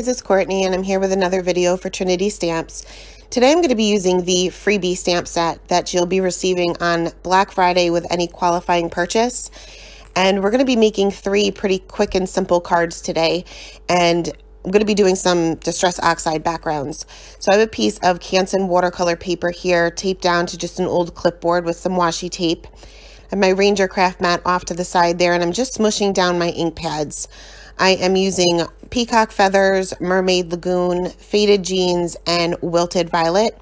guys, it's Courtney and I'm here with another video for Trinity Stamps. Today I'm going to be using the Freebie stamp set that you'll be receiving on Black Friday with any qualifying purchase. And we're going to be making 3 pretty quick and simple cards today. And I'm going to be doing some Distress Oxide backgrounds. So I have a piece of Canson watercolor paper here taped down to just an old clipboard with some washi tape. I have my Ranger craft mat off to the side there, and I'm just smushing down my ink pads. I am using peacock feathers, mermaid lagoon, faded jeans, and wilted violet.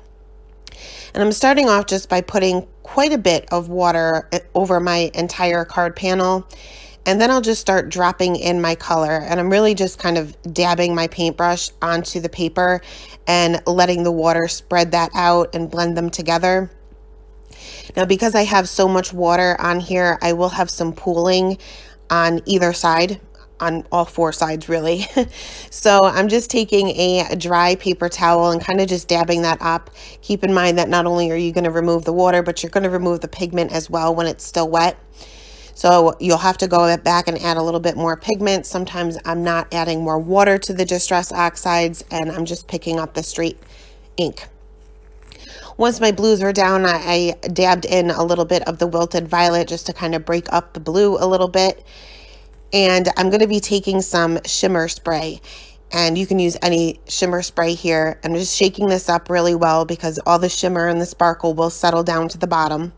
And I'm starting off just by putting quite a bit of water over my entire card panel. And then I'll just start dropping in my color. And I'm really just kind of dabbing my paintbrush onto the paper and letting the water spread that out and blend them together. Now, because I have so much water on here, I will have some pooling on either side, on all 4 sides really. So I'm just taking a dry paper towel and kind of just dabbing that up. Keep in mind that not only are you going to remove the water, but you're going to remove the pigment as well when it's still wet. So you'll have to go back and add a little bit more pigment. Sometimes I'm not adding more water to the Distress Oxides and I'm just picking up the straight ink. Once my blues were down, I dabbed in a little bit of the wilted violet just to kind of break up the blue a little bit. And I'm going to be taking some shimmer spray, and you can use any shimmer spray here. I'm just shaking this up really well because all the shimmer and the sparkle will settle down to the bottom.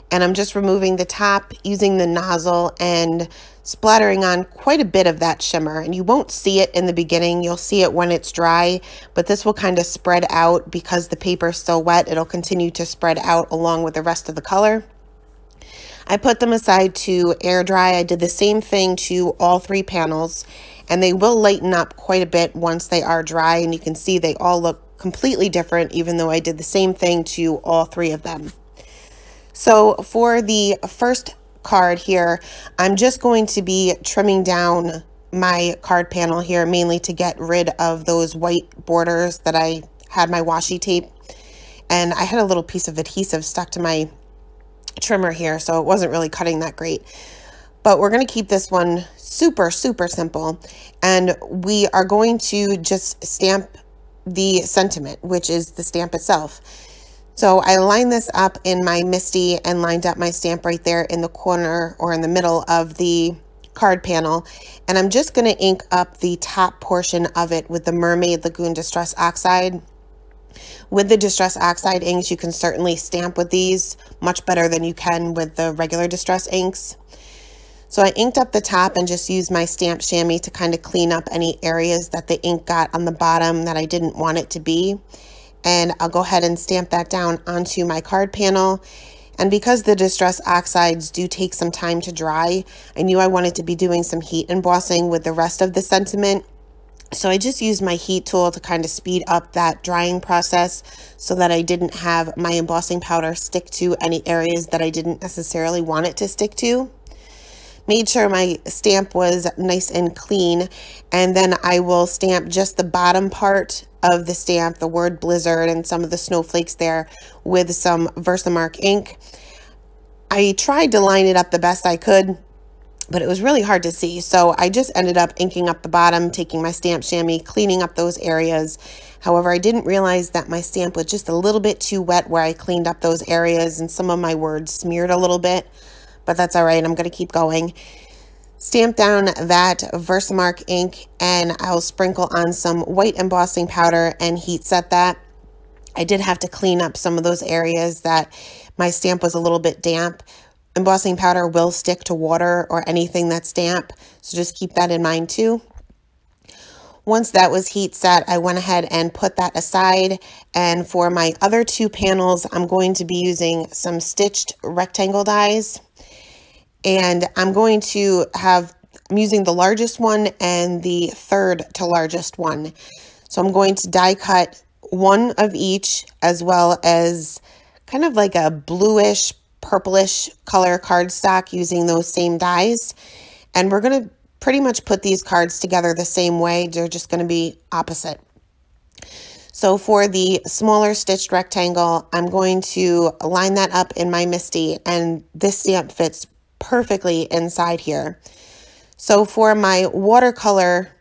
And I'm just removing the top using the nozzle and splattering on quite a bit of that shimmer. And you won't see it in the beginning. You'll see it when it's dry, but this will kind of spread out because the paper is still wet. It'll continue to spread out along with the rest of the color. I put them aside to air dry. I did the same thing to all 3 panels, and they will lighten up quite a bit once they are dry, and you can see they all look completely different even though I did the same thing to all 3 of them. So for the first card here, I'm just going to be trimming down my card panel here mainly to get rid of those white borders that I had my washi tape, and I had a little piece of adhesive stuck to my trimmer here, so it wasn't really cutting that great. But we're going to keep this one super simple, and we are going to just stamp the sentiment, which is the stamp itself. So I lined this up in my Misty and lined up my stamp right there in the corner or in the middle of the card panel, and I'm just going to ink up the top portion of it with the Mermaid Lagoon Distress Oxide. With the Distress Oxide inks, you can certainly stamp with these much better than you can with the regular Distress inks. So I inked up the top and just used my stamp chamois to kind of clean up any areas that the ink got on the bottom that I didn't want it to be. And I'll go ahead and stamp that down onto my card panel. And because the Distress Oxides do take some time to dry, I knew I wanted to be doing some heat embossing with the rest of the sentiment. So I just used my heat tool to kind of speed up that drying process so that I didn't have my embossing powder stick to any areas that I didn't necessarily want it to stick to. Made sure my stamp was nice and clean, and then I will stamp just the bottom part of the stamp, the word blizzard and some of the snowflakes there, with some Versamark ink. I tried to line it up the best I could, but it was really hard to see. So I just ended up inking up the bottom, taking my stamp chamois, cleaning up those areas. However, I didn't realize that my stamp was just a little bit too wet where I cleaned up those areas and some of my words smeared a little bit, but that's all right. I'm going to keep going. Stamp down that Versamark ink and I'll sprinkle on some white embossing powder and heat set that. I did have to clean up some of those areas that my stamp was a little bit damp. Embossing powder will stick to water or anything that's damp, so just keep that in mind too. Once that was heat set, I went ahead and put that aside, and for my other 2 panels, I'm going to be using some stitched rectangle dies, and I'm using the largest one and the 3rd to largest one. So I'm going to die cut 1 of each, as well as kind of like a bluish purplish color cardstock using those same dies, and we're going to pretty much put these cards together the same way. They're just going to be opposite. So for the smaller stitched rectangle, I'm going to line that up in my Misty, and this stamp fits perfectly inside here. So for my watercolor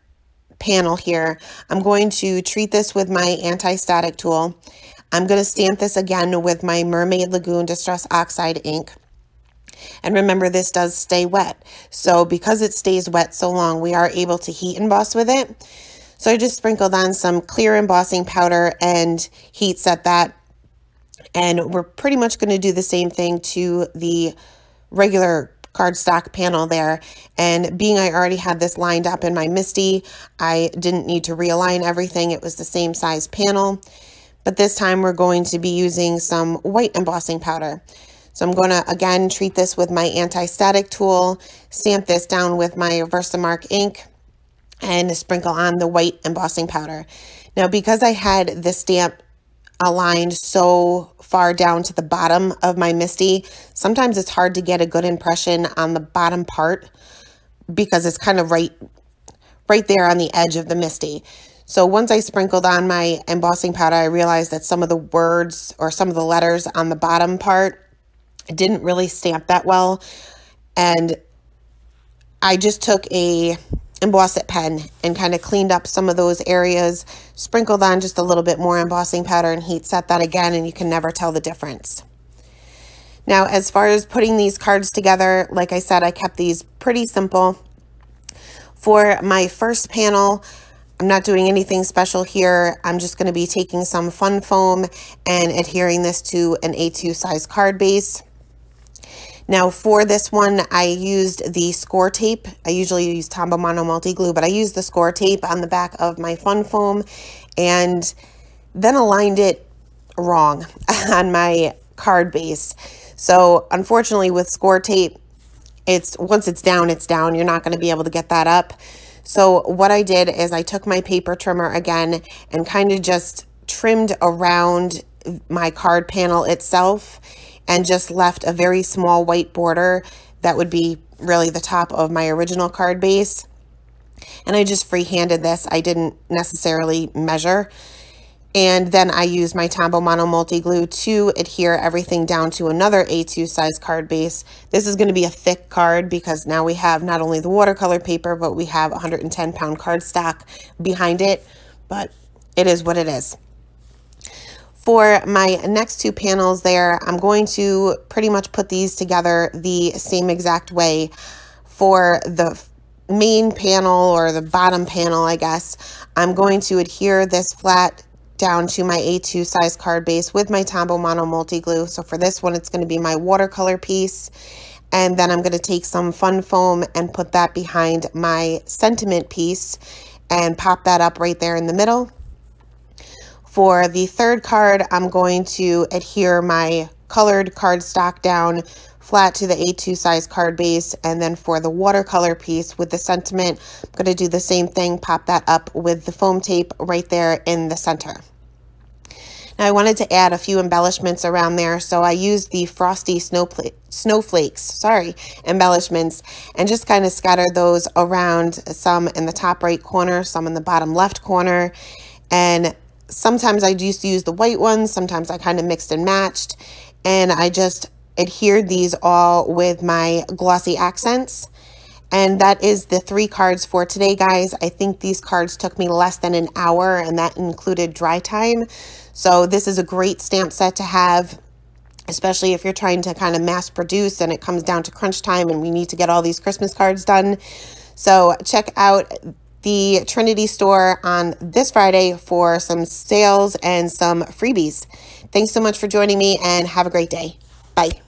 panel here, I'm going to treat this with my anti-static tool. I'm going to stamp this again with my Mermaid Lagoon Distress Oxide ink. And remember, this does stay wet. So because it stays wet so long, we are able to heat emboss with it. So I just sprinkled on some clear embossing powder and heat set that. And we're pretty much going to do the same thing to the regular cardstock panel there. And being I already had this lined up in my MISTI, I didn't need to realign everything. It was the same size panel. But this time we're going to be using some white embossing powder. So I'm going to, again, treat this with my anti-static tool, stamp this down with my Versamark ink, and sprinkle on the white embossing powder. Now, because I had the stamp aligned so far down to the bottom of my MISTI, sometimes it's hard to get a good impression on the bottom part because it's kind of right there on the edge of the MISTI. So once I sprinkled on my embossing powder, I realized that some of the words or some of the letters on the bottom part didn't really stamp that well. And I just took a emboss it pen and kind of cleaned up some of those areas, sprinkled on just a little bit more embossing powder and heat set that again, and you can never tell the difference. Now, as far as putting these cards together, like I said, I kept these pretty simple. For my first panel, I'm not doing anything special here. I'm just going to be taking some fun foam and adhering this to an A2 size card base. Now for this one, I used the score tape. I usually use Tombow Mono Multi Glue, but I used the score tape on the back of my fun foam and then aligned it wrong on my card base. So unfortunately with score tape, once it's down, it's down. You're not going to be able to get that up. So what I did is I took my paper trimmer again and kind of just trimmed around my card panel itself and just left a very small white border that would be really the top of my original card base. And I just freehanded this. I didn't necessarily measure. And then I used my Tombow Mono Multi Glue to adhere everything down to another A2 size card base. This is going to be a thick card because now we have not only the watercolor paper, but we have 110-pound cardstock behind it. But it is what it is. For my next two panels there, I'm going to pretty much put these together the same exact way. For the main panel or the bottom panel, I guess, I'm going to adhere this flat down to my A2 size card base with my Tombow Mono Multi Glue. So for this one, it's going to be my watercolor piece. And then I'm going to take some fun foam and put that behind my sentiment piece and pop that up right there in the middle. For the third card, I'm going to adhere my colored cardstock down flat to the A2 size card base. And then for the watercolor piece with the sentiment, I'm going to do the same thing, pop that up with the foam tape right there in the center. Now I wanted to add a few embellishments around there, so I used the frosty snowflakes, embellishments, and just kind of scattered those around, some in the top right corner, some in the bottom left corner. And sometimes I used to use the white ones, sometimes I kind of mixed and matched, and I just adhered these all with my glossy accents. And that is the 3 cards for today, guys. I think these cards took me less than an hour, and that included dry time. So this is a great stamp set to have, especially if you're trying to kind of mass produce and it comes down to crunch time and we need to get all these Christmas cards done. So check out the Trinity store on this Friday for some sales and some freebies. Thanks so much for joining me and have a great day. Bye.